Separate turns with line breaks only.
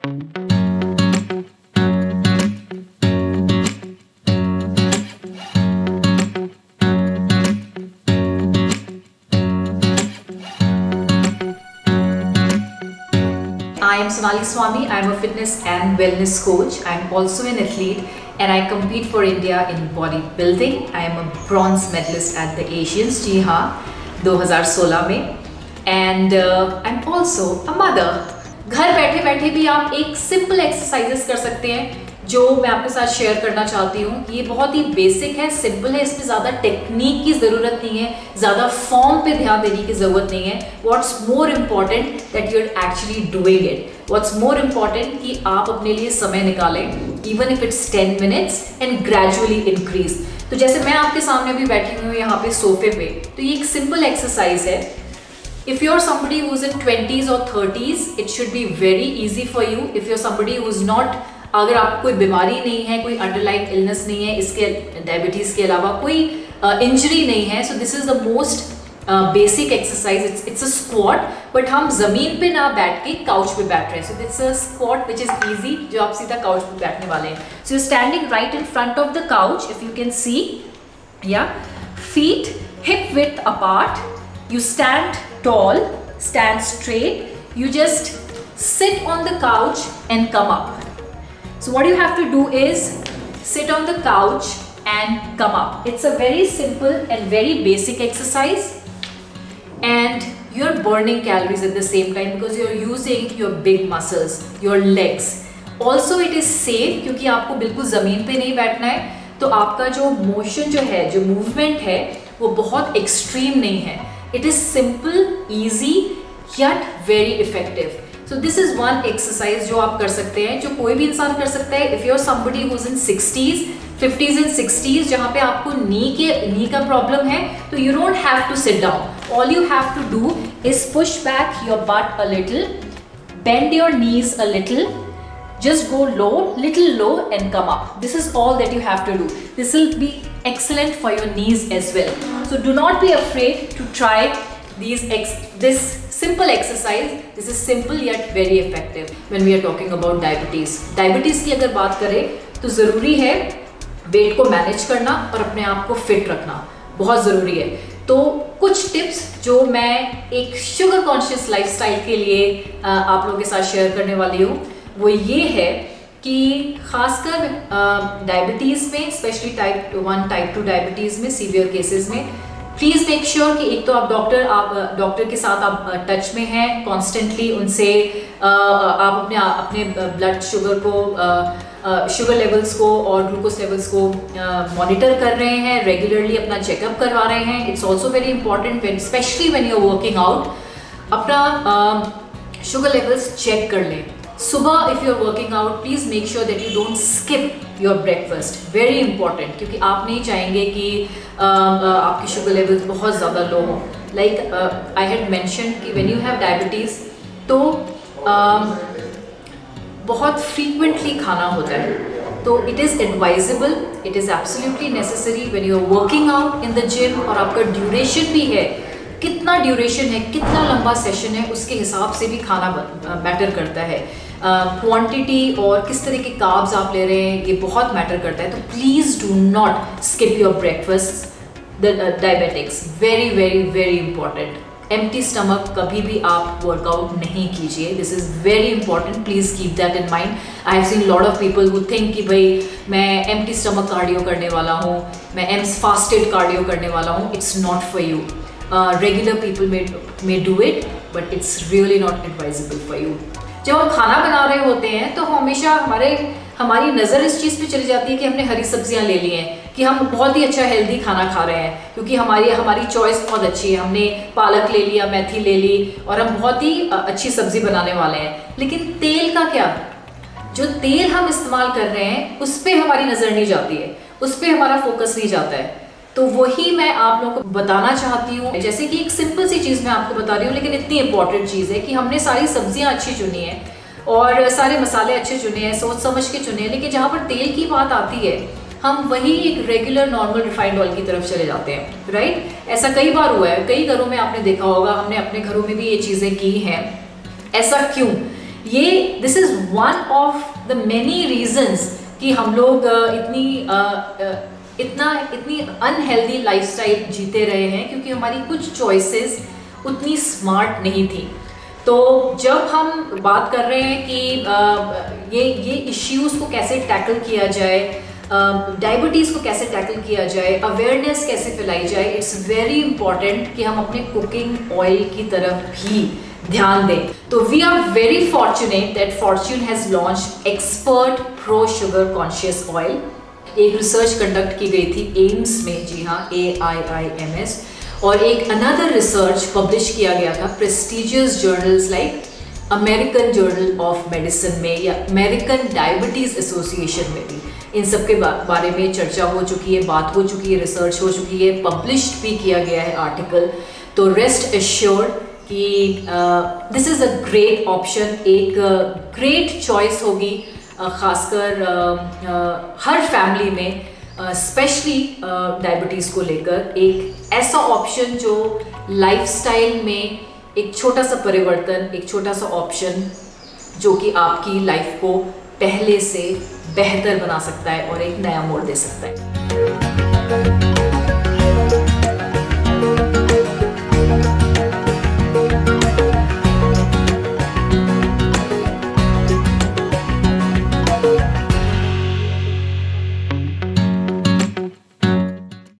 I am Sonali Swami. I am a fitness and wellness coach. I am also an athlete and I compete for India in bodybuilding. I am a bronze medalist at the Asians, जी हाँ, 2016 में. And I'm also a mother. घर बैठे बैठे भी आप एक simple exercises कर सकते हैं जो मैं आपके साथ शेयर करना चाहती हूँ. ये बहुत ही बेसिक है, सिंपल है, इसमें ज़्यादा टेक्निक की ज़रूरत नहीं है, ज़्यादा फॉर्म पे ध्यान देने की ज़रूरत नहीं है. What's more important that you are actually doing it. What's more important कि आप अपने लिए समय निकालें, even if it's 10 minutes and gradually increase. तो जैसे मैं आपके सामने भी बैठी हुई हूँ यहाँ पे सोफे पे, तो ये एक सिंपल एक्सरसाइज है. If you're somebody who's in 20s or 30s, it should be very easy for you. If you're somebody who's not, अगर आपको कोई बीमारी नहीं है, कोई अंडरलाइन इलनेस नहीं है, इसके डायबिटीज़ के अलावा कोई इंजरी नहीं है, so this is the most basic exercise. It's a squat, but हम ज़मीन पे ना बैठ के काउच पे बैठ रहे हैं. So it's a squat which is easy, जो आप सीधा काउच पे बैठने वाले हैं. So you're standing right in front of the couch, if you can see, yeah, feet hip width apart. You stand tall, stand straight. You just sit on the couch and come up. So what you have to do is sit on the couch and come up. It's a very simple and very basic exercise, and you're burning calories at the same time because you're using your big muscles, your legs. Also it is safe क्योंकि आपको बिल्कुल ज़मीन पे नहीं बैठना है, तो आपका जो मोशन जो है, जो मूवमेंट है, वो बहुत एक्सट्रीम नहीं है. It is simple, easy, yet very effective. So this is one exercise जो आप कर सकते हैं, जो कोई भी इंसान कर सकता है. If you're somebody who's in 60s, 50s and 60s, जहाँ पे आपको नी का प्रॉब्लम है, तो you don't have to sit down. All you have to do is push back your butt a little, bend your knees a little, just go low, little low and come up. This is all that you have to do. This will be excellent for your knees as well. So do not be afraid to try this simple exercise. This is simple yet very effective when we are talking about diabetes. Diabetes की अगर बात करें तो ज़रूरी है wait को manage करना और अपने आप को फिट रखना, बहुत ज़रूरी है. तो कुछ टिप्स जो मैं एक शुगर कॉन्शियस लाइफस्टाइल के लिए आप लोगों के साथ शेयर करने वाली हूँ, वो ये है कि खासकर डायबिटीज़ में, स्पेशली टाइप 1 टाइप 2 डायबिटीज़ में, सीवियर केसेस में, प्लीज़ मेक श्योर कि एक तो आप डॉक्टर के साथ आप टच में हैं कॉन्स्टेंटली. उनसे आप अपने ब्लड शुगर को, शुगर लेवल्स को और ग्लूकोज लेवल्स को मॉनिटर कर रहे हैं, रेगुलरली अपना चेकअप करवा रहे हैं. It's also very important specially when you are working out, अपना शुगर लेवल्स चेक कर लें. सुबह if you are working out, please make sure that you don't skip your breakfast. Very important, क्योंकि आप नहीं चाहेंगे कि आपकी शुगर लेवल्स बहुत ज़्यादा लो हों. लाइक आई हैड मेंशन कि व्हेन यू हैव डायबिटीज़ तो बहुत फ्रीक्वेंटली खाना होता है. तो it is advisable, it is absolutely necessary when you are working out in the gym, और आपका ड्यूरेशन भी है, कितना ड्यूरेशन है, कितना लंबा सेशन है, उसके हिसाब से भी खाना मैटर करता है. क्वांटिटी और किस तरह के कार्ब्स आप ले रहे हैं, ये बहुत मैटर करता है. तो please do not skip your breakfast. The diabetics, very very very important. Empty stomach कभी भी आप वर्कआउट नहीं कीजिए. This is very important, please keep that in mind. I have seen lot of people who think कि भाई मैं empty stomach cardio करने वाला हूँ, मैं एम्स फास्टेड कार्डियो करने वाला हूँ. It's not for you. Regular people may do it, but it's really not advisable for you. जब हम खाना बना रहे होते हैं तो हमेशा हमारी नज़र इस चीज़ पे चली जाती है कि हमने हरी सब्जियां ले ली हैं, कि हम बहुत ही अच्छा हेल्दी खाना खा रहे हैं, क्योंकि हमारी चॉइस बहुत अच्छी है. हमने पालक ले लिया, मेथी ले ली, और हम बहुत ही अच्छी सब्जी बनाने वाले हैं. लेकिन तेल का क्या? जो तेल हम इस्तेमाल कर रहे हैं उस पर हमारी नज़र नहीं जाती है, उस पर हमारा फोकस नहीं जाता है. तो वही मैं आप लोगों को बताना चाहती हूँ. जैसे कि एक सिंपल सी चीज़ मैं आपको बता रही हूँ, लेकिन इतनी इंपॉर्टेंट चीज़ है कि हमने सारी सब्जियाँ अच्छी चुनी हैं और सारे मसाले अच्छे चुने हैं, सोच समझ के चुने हैं, लेकिन जहाँ पर तेल की बात आती है हम वही एक रेगुलर नॉर्मल रिफाइंड ऑयल की तरफ चले जाते हैं. राइट, ऐसा कई बार हुआ है, कई घरों में आपने देखा होगा, हमने अपने घरों में भी ये चीज़ें की हैं. ऐसा क्यों? This is one of the many reasons कि हम लोग इतनी अनहेल्दी लाइफस्टाइल जीते रहे हैं, क्योंकि हमारी कुछ चॉइसेस उतनी स्मार्ट नहीं थी। तो जब हम बात कर रहे हैं कि ये इश्यूज़ को कैसे टैकल किया जाए, डायबिटीज़ को कैसे टैकल किया जाए, अवेयरनेस कैसे फैलाई जाए, इट्स वेरी इंपॉर्टेंट कि हम अपने कुकिंग ऑयल की तरफ भी ध्यान दें। तो we are very fortunate that Fortune has launched expert pro sugar conscious oil. एक रिसर्च कंडक्ट की गई थी एम्स में, जी हाँ, AIIMS, और एक अनदर रिसर्च पब्लिश किया गया था prestigious journals like American journal of medicine में या अमेरिकन डायबिटीज़ एसोसिएशन में भी। इन सब के बारे में चर्चा हो चुकी है, बात हो चुकी है, रिसर्च हो चुकी है, पब्लिश्ड भी किया गया है आर्टिकल। तो रेस्ट एश्योर्ड कि this is a great option, एक ग्रेट चॉइस होगी, ख़ासकर हर फैमिली में, स्पेशली डायबिटीज़ को लेकर। एक ऐसा ऑप्शन जो लाइफस्टाइल में एक छोटा सा परिवर्तन, एक छोटा सा ऑप्शन जो कि आपकी लाइफ को पहले से बेहतर बना सकता है और एक नया मोड़ दे सकता है।